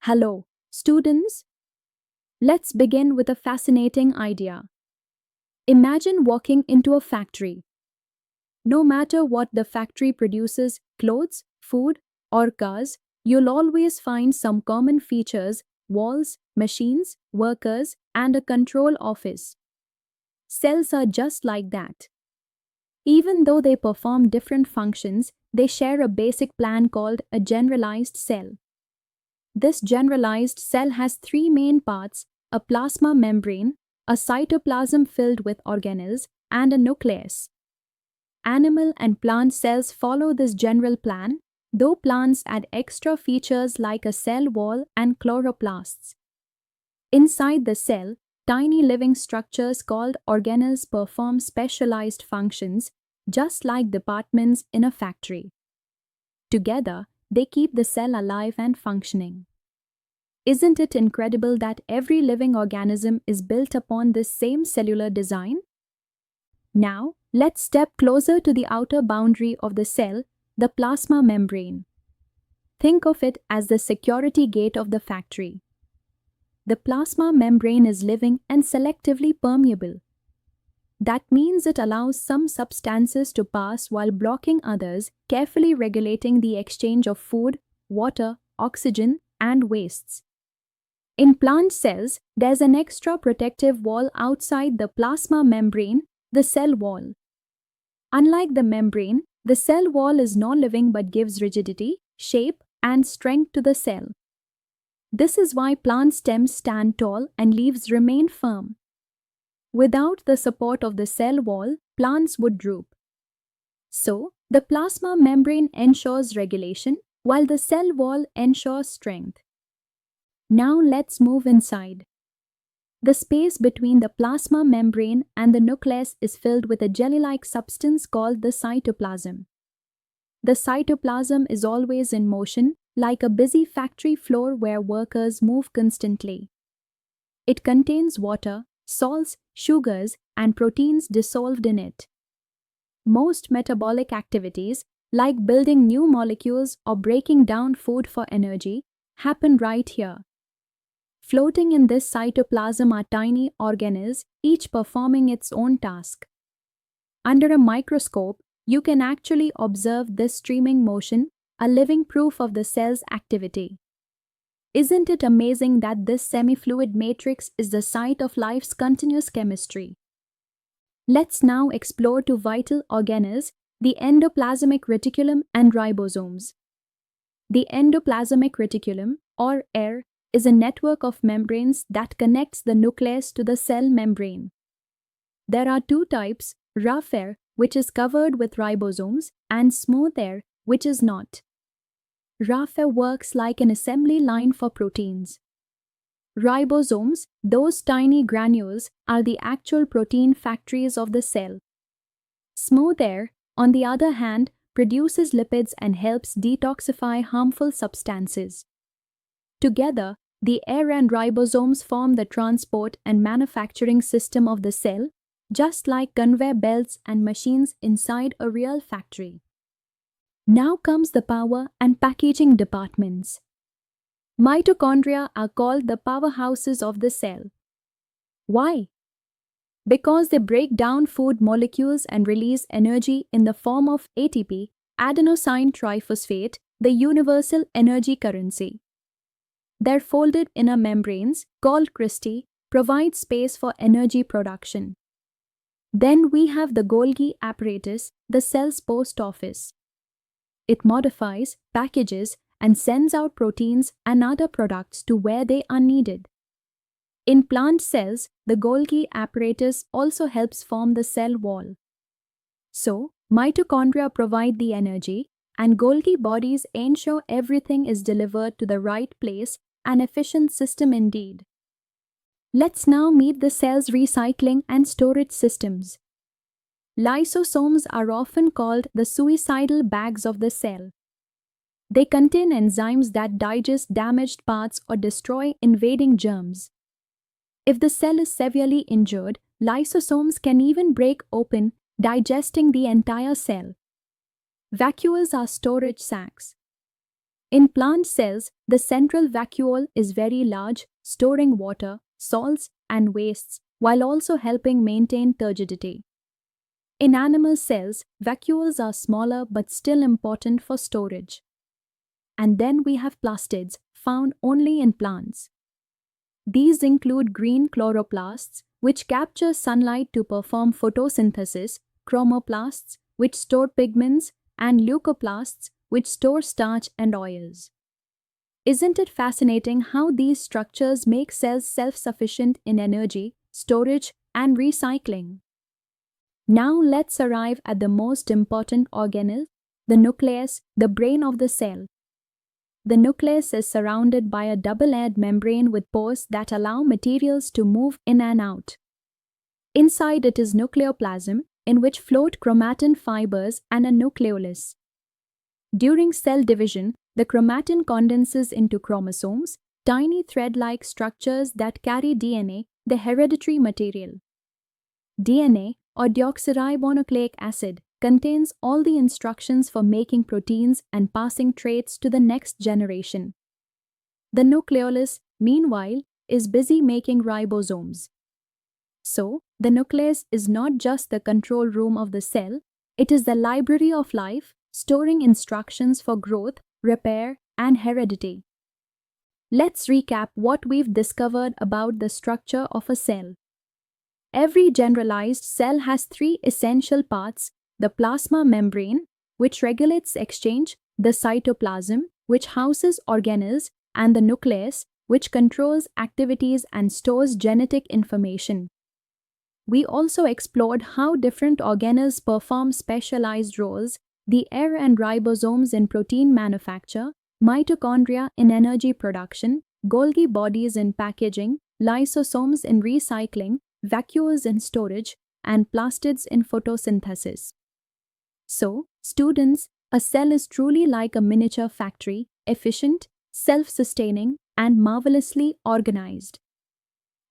Hello, students. Let's begin with a fascinating idea. Imagine walking into a factory. No matter what the factory produces, clothes, food, or cars, you'll always find some common features: walls, machines, workers, and a control office. Cells are just like that. Even though they perform different functions, they share a basic plan called a generalized cell. This generalized cell has three main parts: a plasma membrane, a cytoplasm filled with organelles, and a nucleus. Animal and plant cells follow this general plan, though plants add extra features like a cell wall and chloroplasts. Inside the cell, tiny living structures called organelles perform specialized functions, just like departments in a factory. Together, they keep the cell alive and functioning. Isn't it incredible that every living organism is built upon this same cellular design? Now, let's step closer to the outer boundary of the cell, the plasma membrane. Think of it as the security gate of the factory. The plasma membrane is living and selectively permeable. That means it allows some substances to pass while blocking others, carefully regulating the exchange of food, water, oxygen, and wastes. In plant cells, there's an extra protective wall outside the plasma membrane, the cell wall. Unlike the membrane, the cell wall is non-living but gives rigidity, shape, and strength to the cell. This is why plant stems stand tall and leaves remain firm. Without the support of the cell wall, plants would droop. So, the plasma membrane ensures regulation, while the cell wall ensures strength. Now let's move inside. The space between the plasma membrane and the nucleus is filled with a jelly-like substance called the cytoplasm. The cytoplasm is always in motion, like a busy factory floor where workers move constantly. It contains water, salts, sugars, and proteins dissolved in it. Most metabolic activities, like building new molecules or breaking down food for energy, happen right here. Floating in this cytoplasm are tiny organelles, each performing its own task. Under a microscope, you can actually observe this streaming motion, a living proof of the cell's activity. Isn't it amazing that this semi-fluid matrix is the site of life's continuous chemistry? Let's now explore two vital organelles, the endoplasmic reticulum and ribosomes. The endoplasmic reticulum, or ER, is a network of membranes that connects the nucleus to the cell membrane. There are two types: rough air, which is covered with ribosomes, and smooth air, which is not. Rough air works like an assembly line for proteins. Ribosomes, those tiny granules, are the actual protein factories of the cell. Smooth air, on the other hand, produces lipids and helps detoxify harmful substances. Together, the air and ribosomes form the transport and manufacturing system of the cell, just like conveyor belts and machines inside a real factory. Now comes the power and packaging departments. Mitochondria are called the powerhouses of the cell. Why? Because they break down food molecules and release energy in the form of ATP, adenosine triphosphate, the universal energy currency. Their folded inner membranes, called cristae, provide space for energy production. Then we have the Golgi apparatus, the cell's post office. It modifies, packages, and sends out proteins and other products to where they are needed. In plant cells, the Golgi apparatus also helps form the cell wall. So, mitochondria provide the energy, and Golgi bodies ensure everything is delivered to the right place, an efficient system indeed. Let's now meet the cell's recycling and storage systems. Lysosomes are often called the suicidal bags of the cell. They contain enzymes that digest damaged parts or destroy invading germs. If the cell is severely injured, lysosomes can even break open, digesting the entire cell. Vacuoles are storage sacs. In plant cells, the central vacuole is very large, storing water, salts, and wastes, while also helping maintain turgidity. In animal cells, vacuoles are smaller but still important for storage. And then we have plastids, found only in plants. These include green chloroplasts, which capture sunlight to perform photosynthesis, chromoplasts, which store pigments, and leucoplasts, which store starch and oils. Isn't it fascinating how these structures make cells self-sufficient in energy, storage, and recycling? Now let's arrive at the most important organelle, the nucleus, the brain of the cell. The nucleus is surrounded by a double-layered membrane with pores that allow materials to move in and out. Inside it is nucleoplasm, in which float chromatin fibers and a nucleolus. During cell division, the chromatin condenses into chromosomes, tiny thread-like structures that carry DNA, the hereditary material. DNA, or deoxyribonucleic acid, contains all the instructions for making proteins and passing traits to the next generation. The nucleolus, meanwhile, is busy making ribosomes. So, the nucleus is not just the control room of the cell, it is the library of life, storing instructions for growth, repair, and heredity. Let's recap what we've discovered about the structure of a cell. Every generalized cell has three essential parts: the plasma membrane, which regulates exchange, the cytoplasm, which houses organelles, and the nucleus, which controls activities and stores genetic information. We also explored how different organelles perform specialized roles: the air and ribosomes in protein manufacture, mitochondria in energy production, Golgi bodies in packaging, lysosomes in recycling, vacuoles in storage, and plastids in photosynthesis. So, students, a cell is truly like a miniature factory, efficient, self-sustaining, and marvelously organized.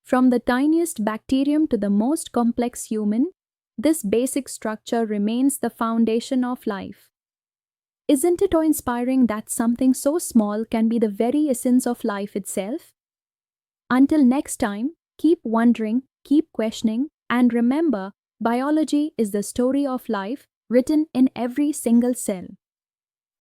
From the tiniest bacterium to the most complex human, this basic structure remains the foundation of life. Isn't it awe-inspiring that something so small can be the very essence of life itself? Until next time, keep wondering, keep questioning, and remember, biology is the story of life written in every single cell.